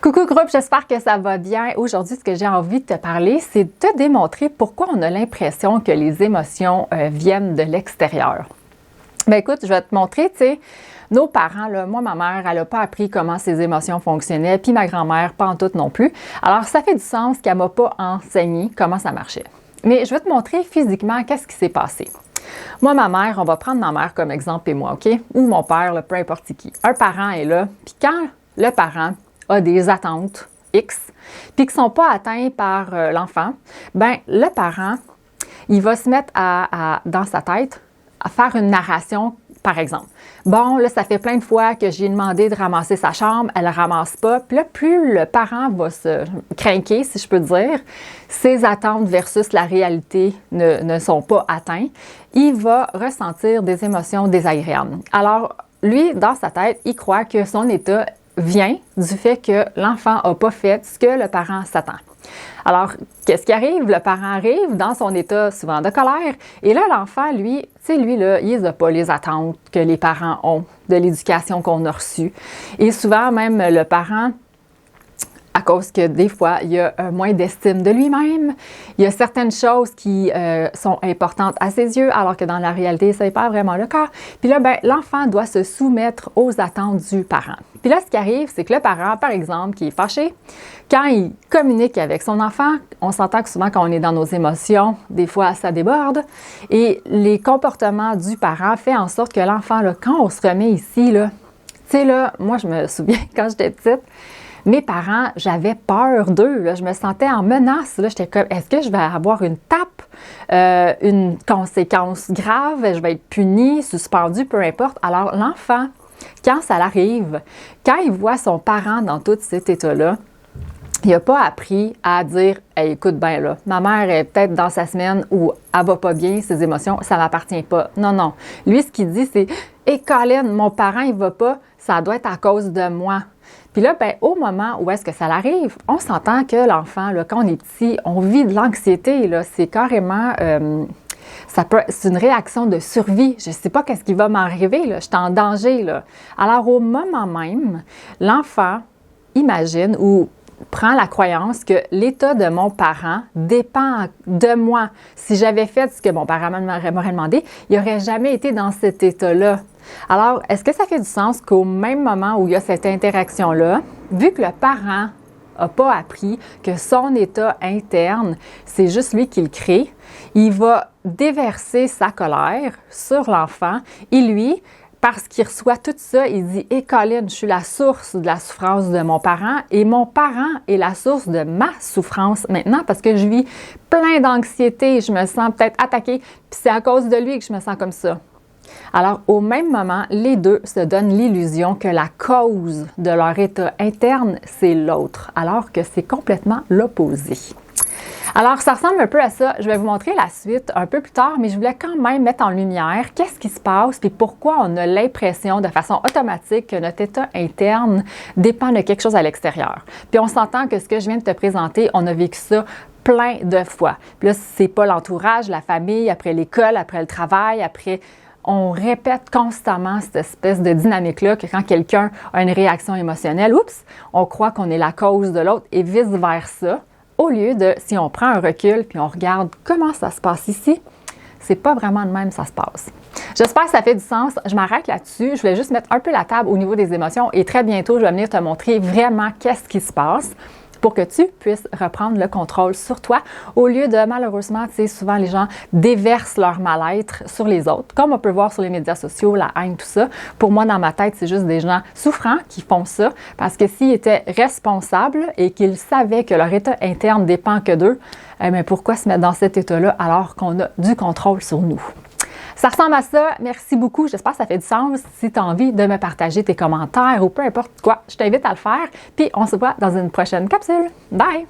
Coucou groupe, j'espère que ça va bien. Aujourd'hui, ce que j'ai envie de te parler, c'est de te démontrer pourquoi on a l'impression que les émotions viennent de l'extérieur. Ben écoute, je vais te montrer, tu sais, nos parents, là, moi, ma mère, elle n'a pas appris comment ces émotions fonctionnaient, puis ma grand-mère, pas en tout non plus. Alors, ça fait du sens qu'elle ne m'a pas enseigné comment ça marchait. Mais je vais te montrer physiquement qu'est-ce qui s'est passé. Moi, ma mère, on va prendre ma mère comme exemple et moi, OK? Ou mon père, là, peu importe qui. Un parent est là, puis quand le parent a des attentes X, puis qui ne sont pas atteintes par l'enfant, ben le parent, il va se mettre dans sa tête à faire une narration, par exemple. Bon, là, ça fait plein de fois que j'ai demandé de ramasser sa chambre, elle ne ramasse pas. Puis là, plus le parent va se craquer, si je peux dire, ses attentes versus la réalité ne sont pas atteintes, il va ressentir des émotions désagréables. Alors, lui, dans sa tête, il croit que son état vient du fait que l'enfant n'a pas fait ce que le parent s'attend. Alors, qu'est-ce qui arrive? Le parent arrive dans son état souvent de colère et là, l'enfant, lui, tu sais, lui, là, il n'a pas les attentes que les parents ont de l'éducation qu'on a reçue. Et souvent, même le parent, à cause que des fois, il y a moins d'estime de lui-même. Il y a certaines choses qui sont importantes à ses yeux, alors que dans la réalité, ce n'est pas vraiment le cas. Puis là, ben, l'enfant doit se soumettre aux attentes du parent. Puis là, ce qui arrive, c'est que le parent, par exemple, qui est fâché, quand il communique avec son enfant, on s'entend que souvent quand on est dans nos émotions, des fois, ça déborde. Et les comportements du parent font en sorte que l'enfant, là, quand on se remet ici, là, tu sais, là, moi, je me souviens, quand j'étais petite, mes parents, j'avais peur d'eux. Là. Je me sentais en menace. J'étais comme, est-ce que je vais avoir une tape, une conséquence grave, je vais être punie, suspendue, peu importe. Alors, l'enfant, quand ça l'arrive, quand il voit son parent dans tout cet état-là, il n'a pas appris à dire hey, écoute bien là, ma mère est peut-être dans sa semaine où elle va pas bien, ses émotions, ça ne m'appartient pas. Non, non. Lui, ce qu'il dit, c'est hey, Colin, mon parent, il va pas, ça doit être à cause de moi. Puis là, ben, au moment où est-ce que ça l'arrive, on s'entend que l'enfant, là, quand on est petit, on vit de l'anxiété. Là, c'est carrément, c'est une réaction de survie. Je ne sais pas qu'est-ce qui va m'arriver. Là, je suis en danger. Là. Alors, au moment même, l'enfant imagine ou prend la croyance que l'état de mon parent dépend de moi. Si j'avais fait ce que mon parent m'aurait demandé, il n'aurait jamais été dans cet état-là. Alors, est-ce que ça fait du sens qu'au même moment où il y a cette interaction-là, vu que le parent n'a pas appris que son état interne, c'est juste lui qui le crée, il va déverser sa colère sur l'enfant et lui, parce qu'il reçoit tout ça, il dit « Hé Colin, je suis la source de la souffrance de mon parent et mon parent est la source de ma souffrance maintenant parce que je vis plein d'anxiété, je me sens peut-être attaquée, puis c'est à cause de lui que je me sens comme ça. » Alors, au même moment, les deux se donnent l'illusion que la cause de leur état interne, c'est l'autre, alors que c'est complètement l'opposé. Alors, ça ressemble un peu à ça. Je vais vous montrer la suite un peu plus tard, mais je voulais quand même mettre en lumière qu'est-ce qui se passe et pourquoi on a l'impression de façon automatique que notre état interne dépend de quelque chose à l'extérieur. Puis on s'entend que ce que je viens de te présenter, on a vécu ça plein de fois. Puis là, c'est pas l'entourage, la famille, après l'école, après le travail, après... On répète constamment cette espèce de dynamique-là que quand quelqu'un a une réaction émotionnelle, oups, on croit qu'on est la cause de l'autre et vice-versa. Au lieu de, si on prend un recul puis on regarde comment ça se passe ici, c'est pas vraiment de même ça se passe. J'espère que ça fait du sens. Je m'arrête là-dessus. Je voulais juste mettre un peu la table au niveau des émotions et très bientôt, je vais venir te montrer vraiment qu'est-ce qui se passe pour que tu puisses reprendre le contrôle sur toi au lieu de, malheureusement, tu sais, souvent les gens déversent leur mal-être sur les autres, comme on peut voir sur les médias sociaux, la haine, tout ça. Pour moi, dans ma tête, c'est juste des gens souffrants qui font ça parce que s'ils étaient responsables et qu'ils savaient que leur état interne dépend que d'eux, eh bien, pourquoi se mettre dans cet état-là alors qu'on a du contrôle sur nous? Ça ressemble à ça. Merci beaucoup. J'espère que ça fait du sens. Si tu as envie de me partager tes commentaires ou peu importe quoi, je t'invite à le faire. Puis on se voit dans une prochaine capsule. Bye!